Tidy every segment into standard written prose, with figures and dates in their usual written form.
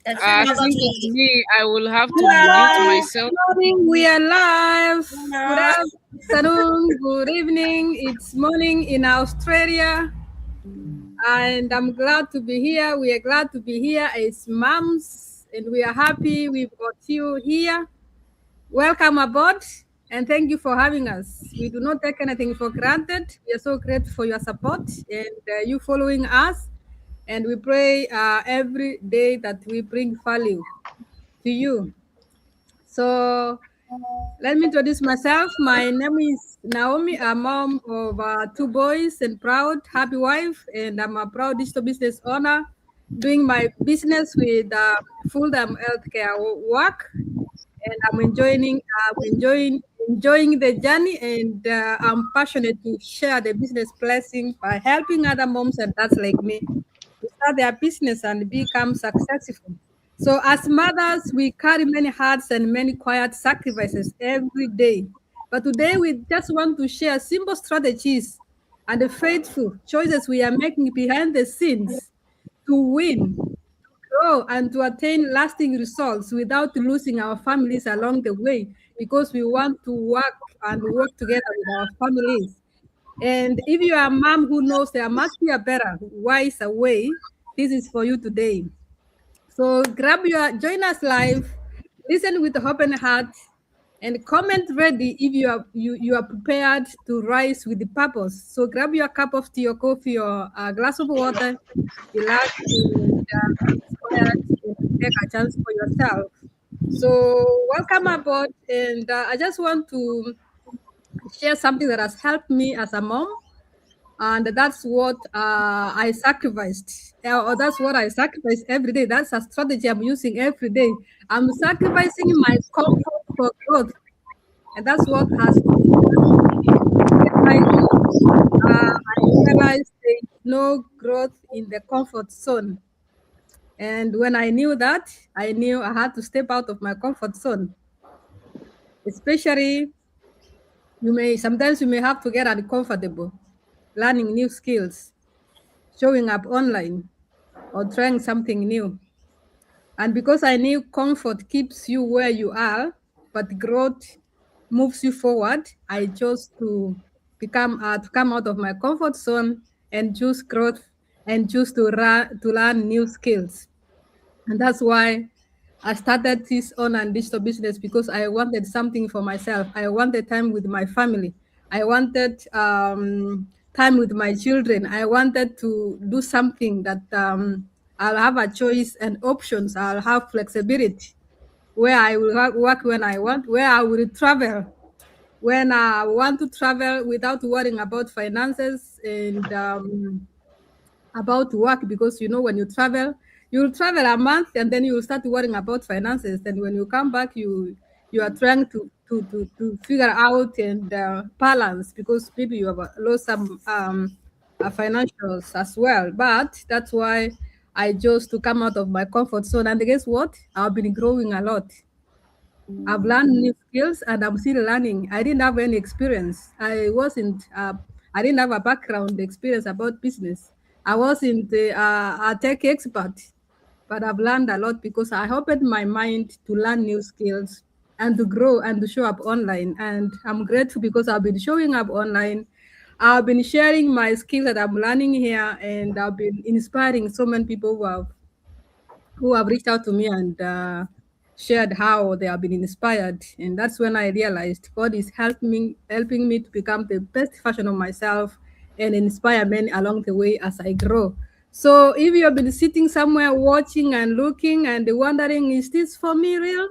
I think it's me. I will have to mute Good myself. morning, we are live. Good afternoon, good evening. It's morning in Australia, and I'm glad to be here. We are glad to be here as moms, and we are happy we've got you here. Welcome aboard, and thank you for having us. We do not take anything for granted. We are so grateful for your support and you following us. And we pray every day that we bring value to you. So let me introduce myself. My name is Naomi, a mom of two boys and proud, happy wife, and I'm a proud digital business owner doing my business with full-time healthcare work, and I'm enjoying the journey, and I'm passionate to share the business blessing by helping other moms and dads like me to start their business and become successful. So, as mothers, we carry many hearts and many quiet sacrifices every day. But today, we just want to share simple strategies and the faithful choices we are making behind the scenes to win, grow, and to attain lasting results without losing our families along the way, because we want to work together with our families. And if you are a mom who knows there must be a better, wiser way, this is for you today. So join us live, listen with open heart, and comment ready if you are prepared to rise with the purpose. So grab your cup of tea or coffee or a glass of water, relax, and be inspired and take a chance for yourself. So welcome aboard, and I just want to share something that has helped me as a mom, and that's what I sacrificed, or that's what I sacrifice every day. That's a strategy I'm using every day. I'm sacrificing my comfort for growth, and that's what has realized, I realized there is no growth in the comfort zone. And when I knew that, I knew I had to step out of my comfort zone. Especially, you may have to get uncomfortable, learning new skills, showing up online, or trying something new. And because I knew comfort keeps you where you are, but growth moves you forward, I chose to come out of my comfort zone and choose growth and choose to learn new skills. And that's why I started this online digital business, because I wanted something for myself. I wanted time with my family. I wanted time with my children. I wanted to do something that I'll have a choice and options. I'll have flexibility where I will work when I want, where I will travel when I want to travel without worrying about finances and about work, because when you travel, you'll travel a month and then you'll start worrying about finances, and when you come back, you are trying to figure out and balance, because maybe you have lost some financials as well. But that's why I chose to come out of my comfort zone, and guess what, I've been growing a lot. I've learned new skills and I'm still learning. I didn't have any experience. I didn't have a background experience about business. I wasn't a tech expert, but I've learned a lot because I opened my mind to learn new skills and to grow and to show up online. And I'm grateful because I've been showing up online. I've been sharing my skills that I'm learning here, and I've been inspiring so many people who have reached out to me and shared how they have been inspired. And that's when I realized God is helping me to become the best version of myself and inspire many along the way as I grow. So if you have been sitting somewhere watching and looking and wondering, is this for me real?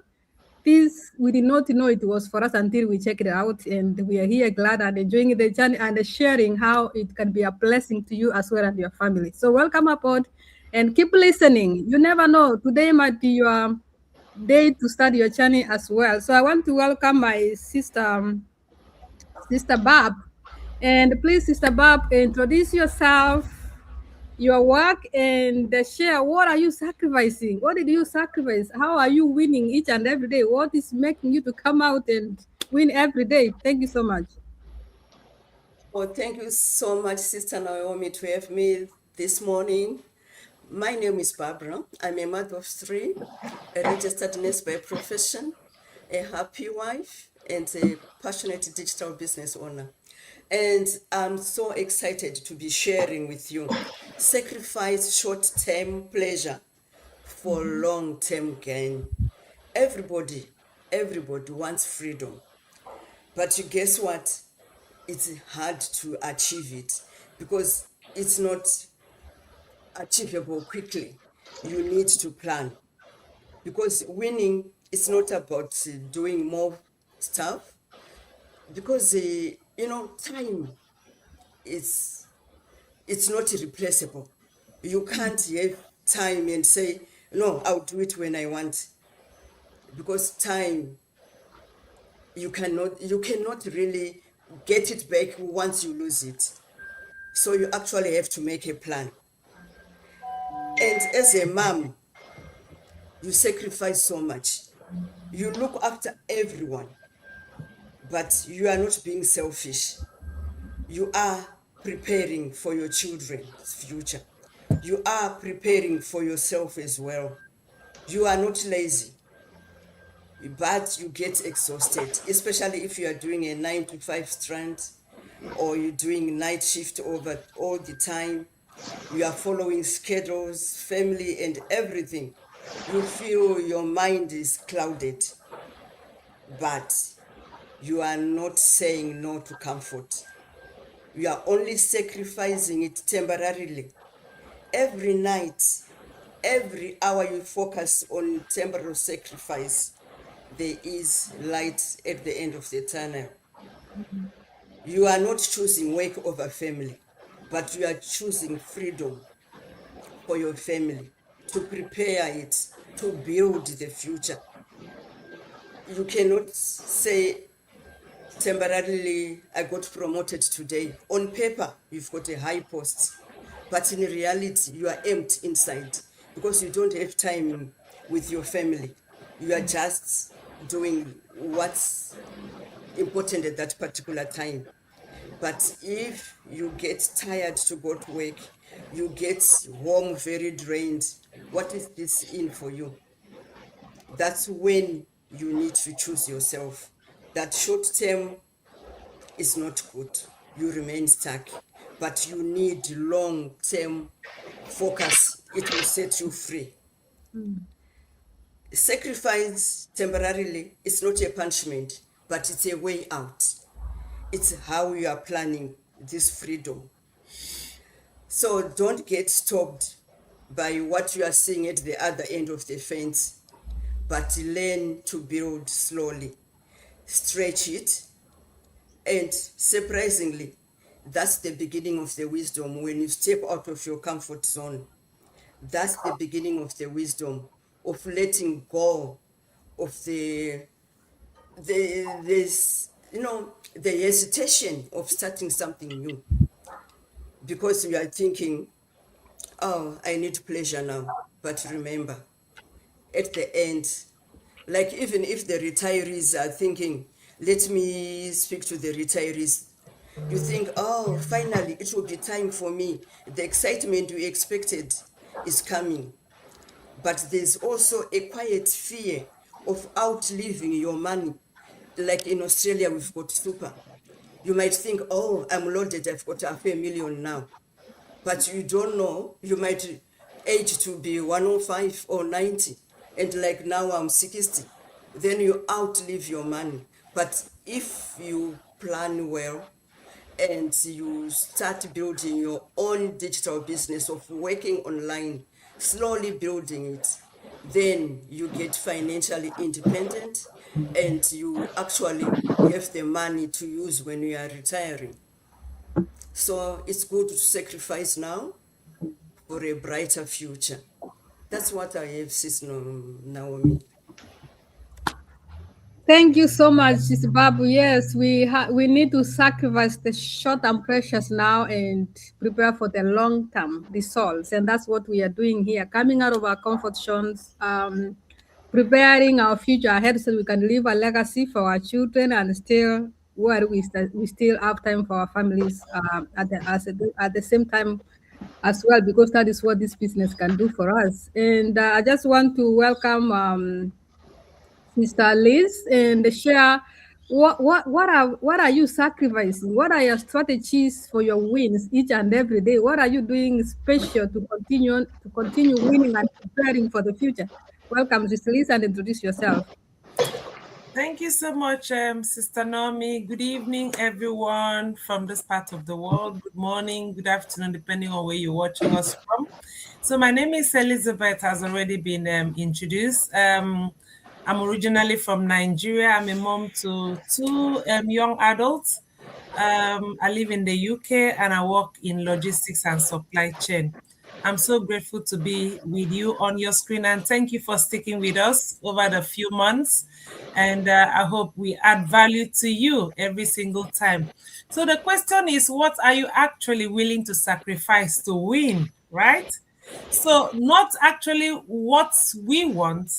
This we did not know it was for us until we checked it out, and we are here glad and enjoying the journey and sharing how it can be a blessing to you as well and your family. So welcome aboard and keep listening. You never know, today might be your day to start your journey as well. So I want to welcome my sister Barb, and please, Sister Barb, introduce yourself, your work, and share what are you sacrificing, what did you sacrifice, how are you winning each and every day, what is making you to come out and win every day. Thank you so much. Well, thank you so much, Sister Naomi, to have me this morning. My name is Barbara. I'm a mother of three, a registered nurse by profession, a happy wife, and a passionate digital business owner. And I'm so excited to be sharing with you. Sacrifice short-term pleasure for long-term gain. Everybody, everybody wants freedom. But you guess what? It's hard to achieve it because it's not achievable quickly. You need to plan because winning is not about doing more stuff because time is it's not replaceable. You can't have time and say no, I'll do it when I want, because time you cannot really get it back once you lose it. So you actually have to make a plan. And as a mom, you sacrifice so much. You look after everyone, but you are not being selfish. You are preparing for your children's future. You are preparing for yourself as well. You are not lazy, but you get exhausted, especially if you are doing a 9 to 5 strand or you're doing night shift over all the time. You are following schedules, family, and everything. You feel your mind is clouded, but you are not saying no to comfort. You are only sacrificing it temporarily. Every night, every hour you focus on temporal sacrifice, there is light at the end of the tunnel. You are not choosing work over family, but you are choosing freedom for your family, to prepare it, to build the future. You cannot say temporarily, I got promoted today. On paper, you've got a high post, but in reality, you are empty inside because you don't have time with your family. You are just doing what's important at that particular time. But if you get tired to go to work, you get home very drained, what is this in for you? That's when you need to choose yourself. That short term is not good. You remain stuck. But you need long term focus. It will set you free. Sacrifice temporarily is not a punishment, but it's a way out. It's how you are planning this freedom. So don't get stopped by what you are seeing at the other end of the fence, but learn to build slowly, stretch it, and surprisingly, that's the beginning of the wisdom. When you step out of your comfort zone, that's the beginning of the wisdom of letting go of the hesitation of starting something new, because you are thinking, oh, I need pleasure now. But remember, at the end, like even if the retirees are thinking, let me speak to the retirees, you think, oh, finally, it will be time for me. The excitement we expected is coming. But there's also a quiet fear of outliving your money. Like in Australia, we've got super. You might think, oh, I'm loaded, I've got $500,000 now. But you don't know, you might age to be 105 or 90, and like now I'm 60. Then you outlive your money. But if you plan well and you start building your own digital business of working online, slowly building it, then you get financially independent and you actually have the money to use when you are retiring. So it's good to sacrifice now for a brighter future. That's what I have, Sis Naomi. Thank you so much, Sister Babu. Yes, we need to sacrifice the short and precious now and prepare for the long term results, and that's what we are doing here. Coming out of our comfort zones, preparing our future ahead so we can leave a legacy for our children and still where we still have time for our families at the same time as well, because that is what this business can do for us. And I just want to welcome Sister Liz and share what are you sacrificing? What are your strategies for your wins each and every day? What are you doing special to continue winning and preparing for the future? Welcome, Sister Liz, and introduce yourself. Thank you so much, Sister Naomi. Good evening, everyone from this part of the world. Good morning, good afternoon, depending on where you're watching us from. So my name is Elizabeth, has already been introduced. I'm originally from Nigeria. I'm a mom to two young adults. I live in the UK and I work in logistics and supply chain. I'm so grateful to be with you on your screen, and thank you for sticking with us over the few months. And I hope we add value to you every single time. So the question is, what are you actually willing to sacrifice to win, right? So not actually what we want,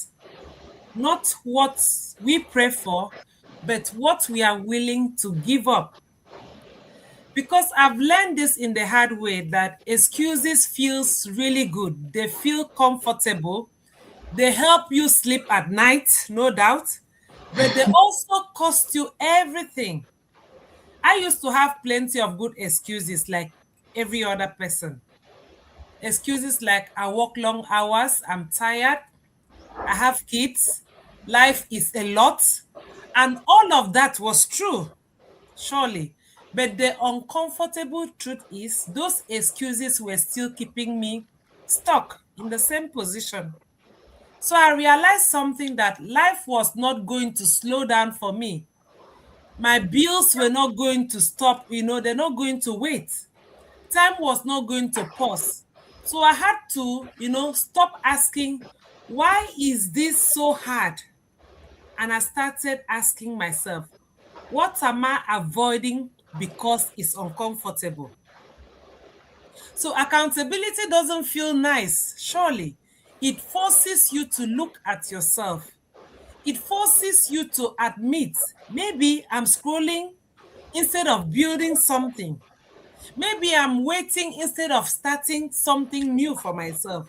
not what we pray for, but what we are willing to give up. Because I've learned this in the hard way, that excuses feels really good. They feel comfortable. They help you sleep at night, no doubt, but they also cost you everything. I used to have plenty of good excuses like every other person. Excuses like I work long hours, I'm tired, I have kids, life is a lot. And all of that was true, surely. But the uncomfortable truth is, those excuses were still keeping me stuck in the same position. So I realized something, that life was not going to slow down for me. My bills were not going to stop, they're not going to wait. Time was not going to pause. So I had to, stop asking, why is this so hard? And I started asking myself, what am I avoiding because it's uncomfortable? So accountability doesn't feel nice, surely. It forces you to look at yourself. It forces you to admit, maybe I'm scrolling instead of building something. Maybe I'm waiting instead of starting something new for myself.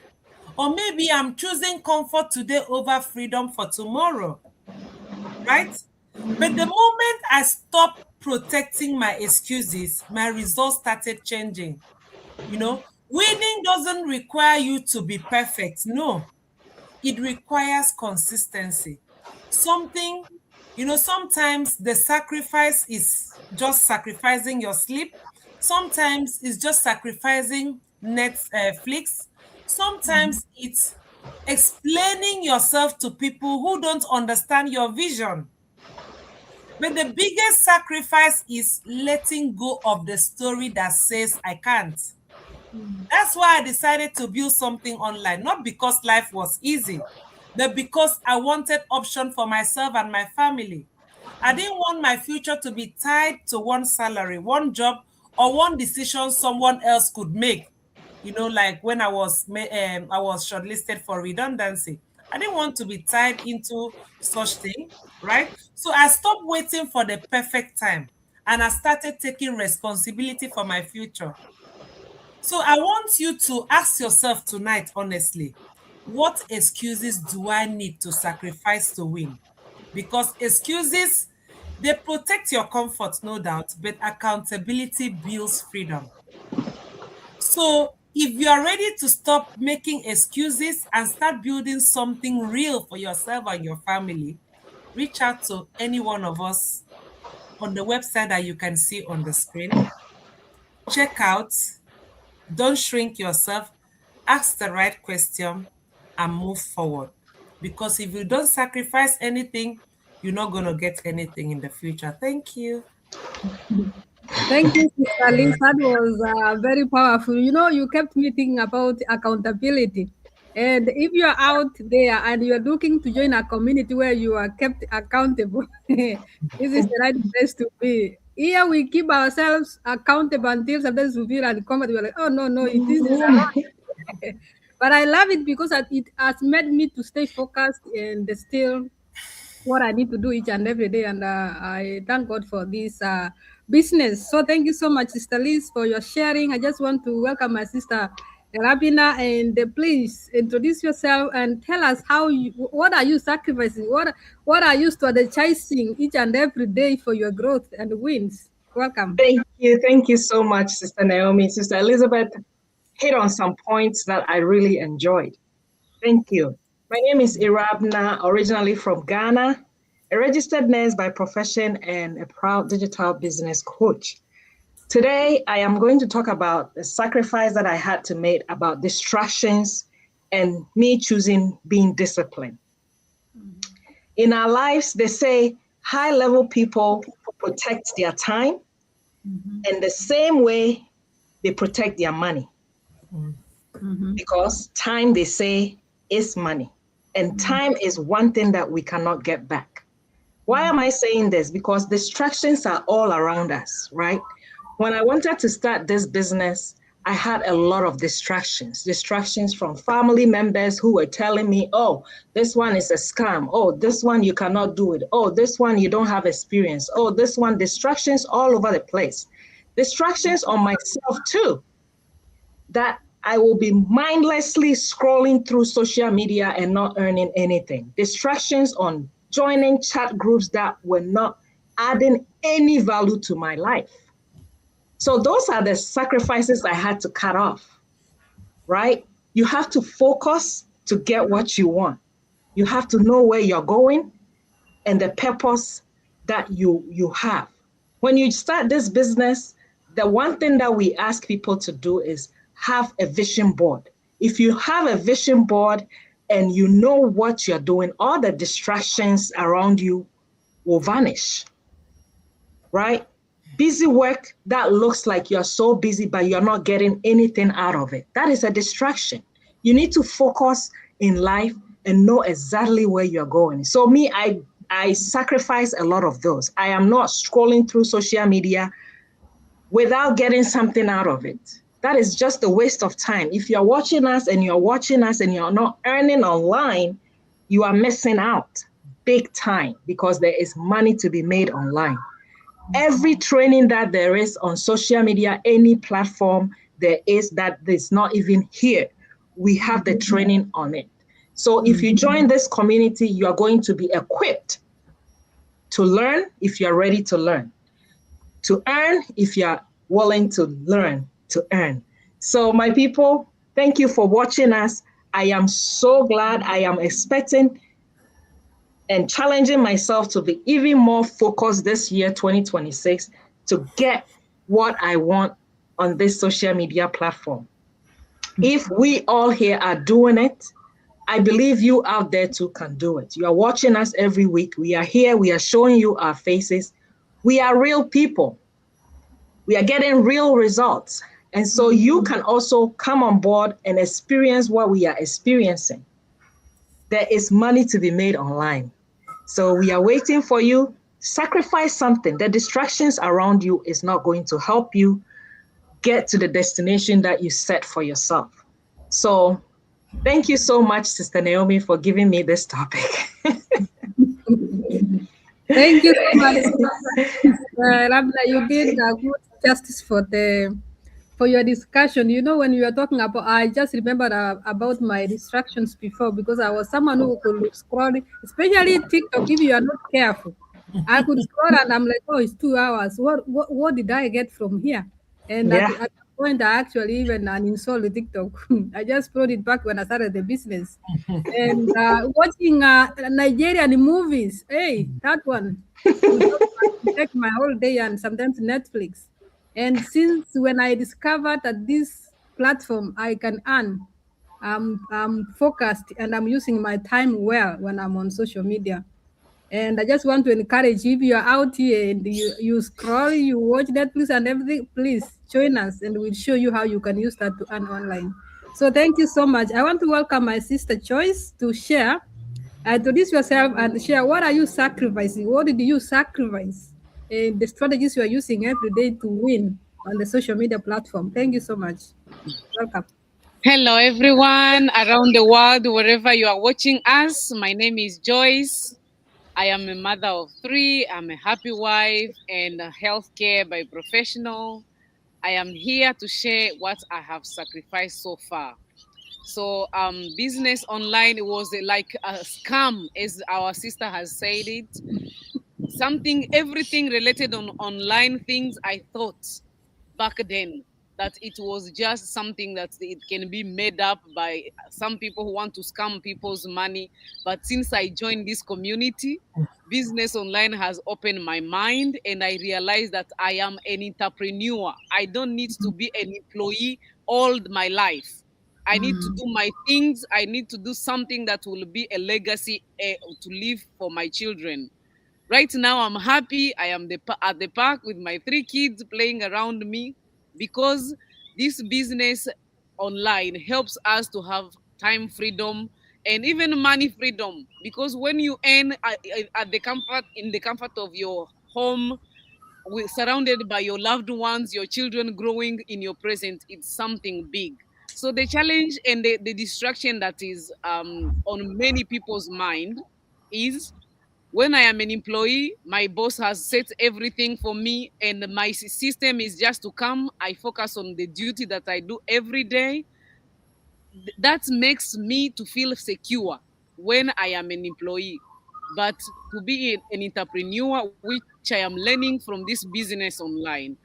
Or maybe I'm choosing comfort today over freedom for tomorrow, right? But the moment I stopped protecting my excuses, my results started changing. Winning doesn't require you to be perfect. No, it requires consistency. Something, sometimes the sacrifice is just sacrificing your sleep. Sometimes it's just sacrificing Netflix. Sometimes it's explaining yourself to people who don't understand your vision. But the biggest sacrifice is letting go of the story that says I can't. That's why I decided to build something online, not because life was easy, but because I wanted option for myself and my family. I didn't want my future to be tied to one salary, one job, or one decision someone else could make. Like when I was shortlisted for redundancy. I didn't want to be tied into such thing, right? So I stopped waiting for the perfect time and I started taking responsibility for my future. So I want you to ask yourself tonight, honestly, what excuses do I need to sacrifice to win? Because excuses, they protect your comfort, no doubt, but accountability builds freedom. So if you are ready to stop making excuses and start building something real for yourself and your family, reach out to any one of us on the website that you can see on the screen. Check out. Don't shrink yourself. Ask the right question and move forward. Because if you don't sacrifice anything, you're not going to get anything in the future. Thank you. Thank you, Sister Liz. That was very powerful. You kept me thinking about accountability. And if you're out there and you're looking to join a community where you are kept accountable, this is the right place to be. Here we keep ourselves accountable until sometimes we feel uncomfortable. We're like, oh, no, no, it is a lot. But I love it because it has made me to stay focused and still what I need to do each and every day. And I thank God for this business. So thank you so much, Sister Liz, for your sharing. I just want to welcome my sister Rabina, and please introduce yourself and tell us what are you sacrificing? What are you strategizing each and every day for your growth and wins? Welcome. Thank you so much, Sister Naomi. Sister Elizabeth hit on some points that I really enjoyed. Thank you. My name is Irabna, originally from Ghana, a registered nurse by profession and a proud digital business coach. Today, I am going to talk about the sacrifice that I had to make about distractions and me choosing being disciplined. In our lives, they say high-level people protect their time, and the same way they protect their money. Because time, they say, is money. And time is one thing that we cannot get back. Why am I saying this? Because distractions are all around us, right? When I wanted to start this business, I had a lot of distractions from family members who were telling me, oh, this one is a scam. Oh, this one, you cannot do it. Oh, this one, you don't have experience. Oh, this one, distractions all over the place. Distractions on myself too, that I will be mindlessly scrolling through social media and not earning anything. Distractions on joining chat groups that were not adding any value to my life. So those are the sacrifices I had to cut off, right? You have to focus to get what you want. You have to know where you're going and the purpose that you have. When you start this business, the one thing that we ask people to do is have a vision board. If you have a vision board and you know what you're doing, all the distractions around you will vanish, right? Busy work that looks like you're so busy, but you're not getting anything out of it. That is a distraction. You need to focus in life and know exactly where you're going. So me, I sacrifice a lot of those. I am not scrolling through social media without getting something out of it. That is just a waste of time. If you're watching us and you're not earning online, you are missing out big time because there is money to be made online. Every training that there is on social media, any platform there is that is not even here, we have the training on it. So if you join this community, you are going to be equipped to learn if you're ready to learn, to earn if you're willing to learn to earn. So my people, thank you for watching us. I am so glad. I am expecting and challenging myself to be even more focused this year, 2026, to get what I want on this social media platform. If we all here are doing it, I believe you out there too can do it. You are watching us every week. We are here. We are showing you our faces. We are real people. We are getting real results. And so you can also come on board and experience what we are experiencing. There is money to be made online. So we are waiting for you. Sacrifice something. The distractions around you is not going to help you get to the destination that you set for yourself. So thank you so much, Sister Naomi, for giving me this topic. Thank you so much, Rabna. You did good justice for your discussion. You know, when you were talking about, I just remembered about my distractions before, because I was someone who could scroll, especially TikTok. If you are not careful, I could scroll and I'm like, oh, it's 2 hours. What did I get from here? And at the point, I actually even uninstalled the TikTok. I just brought it back when I started the business. And watching Nigerian movies, hey, that one would take my whole day, and sometimes Netflix. And since when I discovered that this platform I can earn, I'm focused and I'm using my time well when I'm on social media. And I just want to encourage, if you are out here and you scroll, you watch Netflix and everything, please join us and we'll show you how you can use that to earn online. So thank you so much. I want to welcome my sister Joyce to share. Introduce yourself and share, what are you sacrificing? What did you sacrifice? And the strategies you are using every day to win on the social media platform. Thank you so much. Welcome. Hello, everyone around the world, wherever you are watching us. My name is Joyce. I am a mother of three. I'm a happy wife and a healthcare by professional. I am here to share what I have sacrificed so far. So, business online was like a scam, as our sister has said it. Something, everything related on online things. I thought back then that it was just something that it can be made up by some people who want to scam people's money. But since I joined this community, business online has opened my mind, and I realized that I am an entrepreneur. I don't need to be an employee all my life. I need to do my things. I need to do something that will be a legacy to leave for my children. Right now, I'm happy. I am at the park with my three kids playing around me, because this business online helps us to have time freedom and even money freedom. Because when you earn at the comfort in the comfort of your home, surrounded by your loved ones, your children growing in your presence, it's something big. So the challenge and the distraction that is on many people's mind is, when I am an employee, my boss has set everything for me, and my system is just to come. I focus on the duty that I do every day. That makes me to feel secure when I am an employee. But to be an entrepreneur, which I am learning from this business online,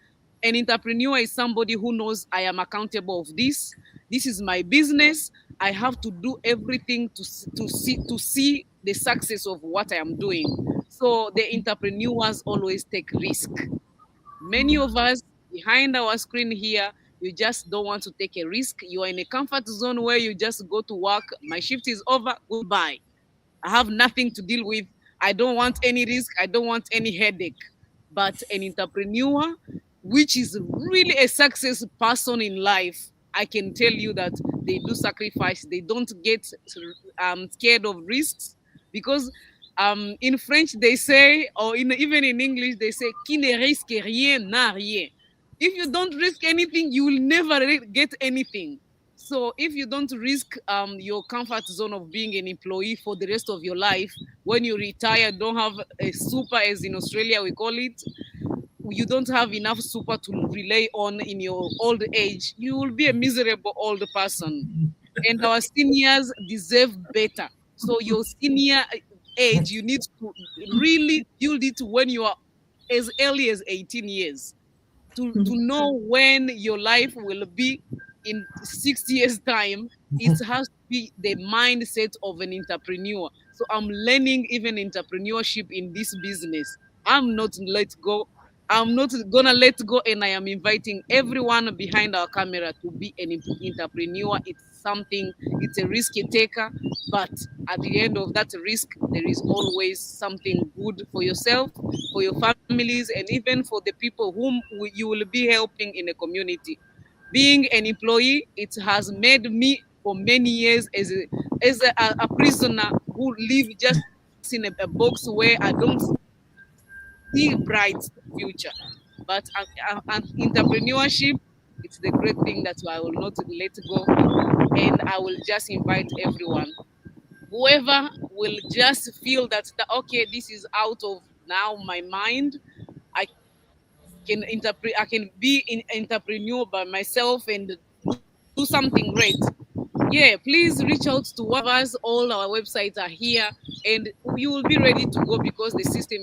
an entrepreneur is somebody who knows I am accountable of this. This is my business. I have to do everything to see the success of what I am doing. So the entrepreneurs always take risk. Many of us behind our screen here, you just don't want to take a risk. You are in a comfort zone where you just go to work. My shift is over. Goodbye. I have nothing to deal with. I don't want any risk. I don't want any headache. But an entrepreneur, which is really a success person in life, I can tell you that they do sacrifice. They don't get scared of risks, because in French they say, or even in English they say, "Qui ne risque rien n'a rien." If you don't risk anything, you will never get anything. So if you don't risk your comfort zone of being an employee for the rest of your life, when you retire, don't have a super, as in Australia we call it, you don't have enough super to rely on in your old age, you will be a miserable old person. And our seniors deserve better. So your senior age, you need to really build it when you are as early as 18 years to know when your life will be in 6 years' time. It has to be the mindset of an entrepreneur. So I'm learning even entrepreneurship in this business. I'm not let go. I'm not gonna let go, and I am inviting everyone behind our camera to be an entrepreneur. It's something, it's a risky taker, but at the end of that risk, there is always something good for yourself, for your families, and even for the people whom you will be helping in a community. Being an employee, it has made me for many years as a prisoner who live just in a box where I don't see bright future. But entrepreneurship, it's the great thing that I will not let go. And I will just invite everyone, whoever will just feel that, okay, this is out of now my mind. I can interpret. I can be an entrepreneur by myself and do something great. Yeah, please reach out to one of us. All our websites are here, and you will be ready to go, because the system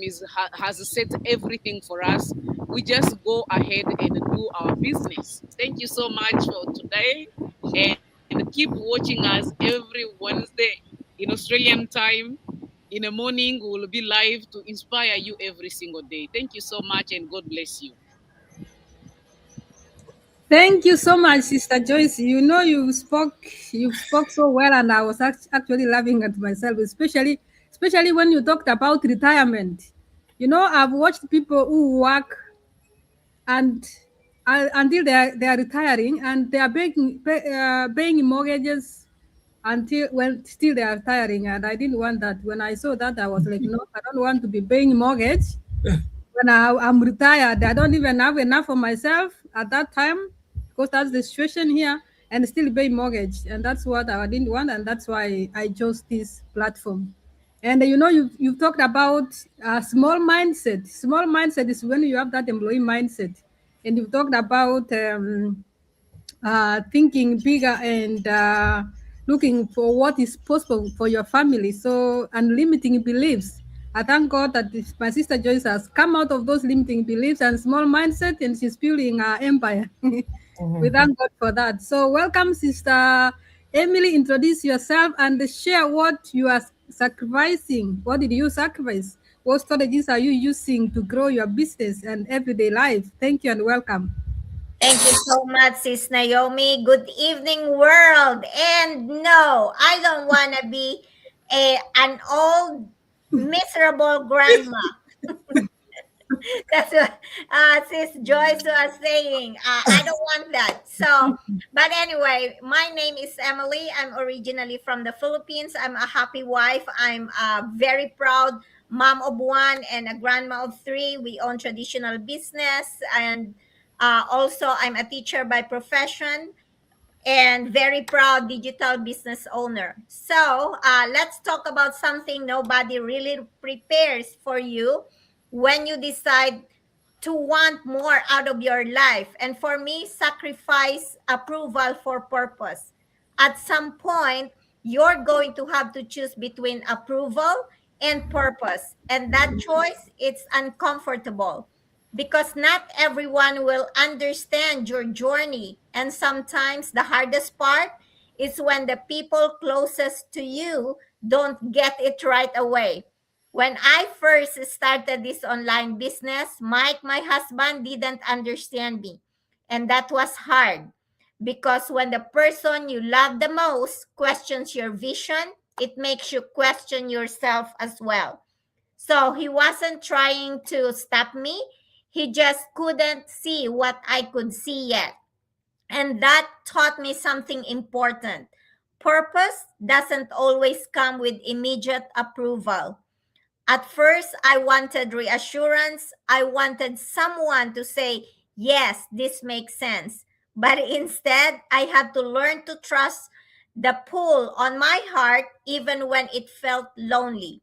has set everything for us. We just go ahead and do our business. Thank you so much for today, and keep watching us every Wednesday in Australian time. In the morning, we will be live to inspire you every single day. Thank you so much, and God bless you. Thank you so much, Sister Joyce. You know, you spoke so well, and I was actually laughing at myself, especially when you talked about retirement. You know, I've watched people who work and until they are retiring, and they are paying mortgages until when still they are retiring. And I didn't want that. When I saw that, I was like, no, I don't want to be paying mortgage when I'm retired. I don't even have enough for myself at that time, because that's the situation here, and still pay mortgage. And that's what I didn't want, and that's why I chose this platform. And you've talked about small mindset. Small mindset is when you have that employee mindset, and you've talked about thinking bigger and looking for what is possible for your family. So, and limiting beliefs. I thank God that my sister Joyce has come out of those limiting beliefs and small mindset, and she's building her empire. We thank God for that. So, welcome, Sister Emily. Introduce yourself and share what you are sacrificing. What did you sacrifice? What strategies are you using to grow your business and everyday life? Thank you and welcome. Thank you so much, Sis Naomi. Good evening, world. And no, I don't want to be an old, miserable grandma. That's what Sis Joyce was saying. I don't want that. So, but anyway, my name is Emily. I'm originally from the Philippines. I'm a happy wife. I'm a very proud mom of one and a grandma of three. We own traditional business, and also I'm a teacher by profession and very proud digital business owner. So let's talk about something nobody really prepares for you when you decide to want more out of your life. And for me, sacrifice approval for purpose. At some point, you're going to have to choose between approval and purpose. And that choice, it's uncomfortable because not everyone will understand your journey. And sometimes the hardest part is when the people closest to you don't get it right away. When I first started this online business, Mike, my husband, didn't understand me. And that was hard because when the person you love the most questions your vision, it makes you question yourself as well. So he wasn't trying to stop me. He just couldn't see what I could see yet. And that taught me something important. Purpose doesn't always come with immediate approval. At first, I wanted reassurance. I wanted someone to say, yes, this makes sense. But instead, I had to learn to trust the pull on my heart even when it felt lonely.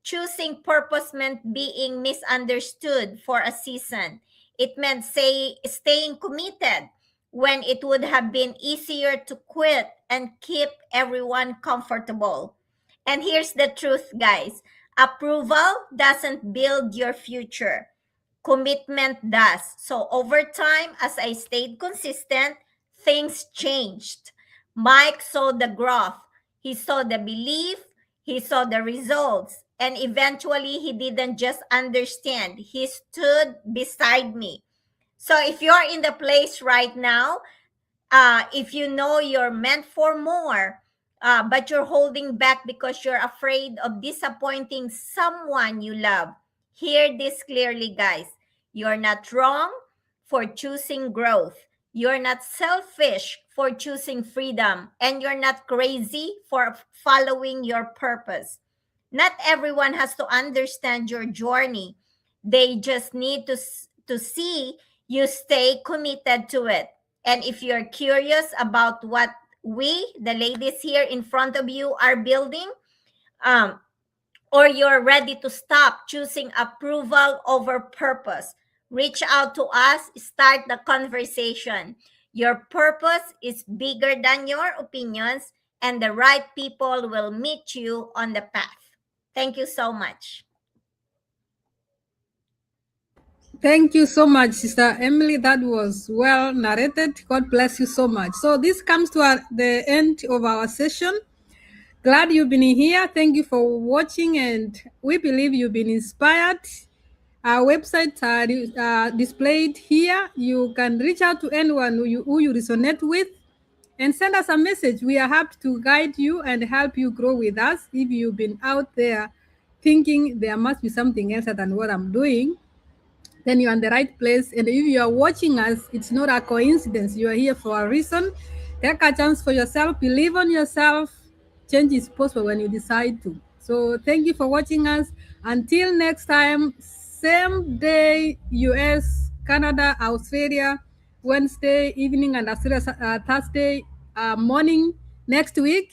Choosing purpose meant being misunderstood for a season. It meant staying committed when it would have been easier to quit and keep everyone comfortable. And here's the truth, guys, approval doesn't build your future, commitment does. So over time, as I stayed consistent, things changed. Mike saw the growth, he saw the belief, he saw the results, and eventually he didn't just understand, he stood beside me. So if you're in the place right now, if you know you're meant for more, but you're holding back because you're afraid of disappointing someone you love, hear this clearly, guys. You're not wrong for choosing growth. You're not selfish for choosing freedom. And you're not crazy for following your purpose. Not everyone has to understand your journey. They just need to see you stay committed to it. And if you're curious about what we, the ladies here in front of you, are building, um, or you're ready to stop choosing approval over purpose, reach out to us, start the conversation. Your purpose is bigger than your opinions, and the right people will meet you on the path. Thank you so much. Thank you so much, Sister Emily. That was well narrated. God bless you so much. So this comes to the end of our session. Glad you've been here. Thank you for watching, and we believe you've been inspired. Our websites are displayed here. You can reach out to anyone who you resonate with and send us a message. We are happy to guide you and help you grow with us. If you've been out there thinking there must be something else than what I'm doing, then you're in the right place. And if you are watching us, it's not a coincidence. You are here for a reason. Take a chance for yourself. Believe on yourself. Change is possible when you decide to. So thank you for watching us. Until next time, same day, US, Canada, Australia, Wednesday evening, and Australia Thursday morning next week.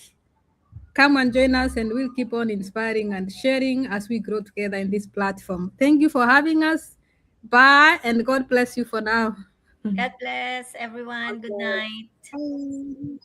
Come and join us, and we'll keep on inspiring and sharing as we grow together in this platform. Thank you for having us. Bye, and God bless you for now. God bless everyone. Good night.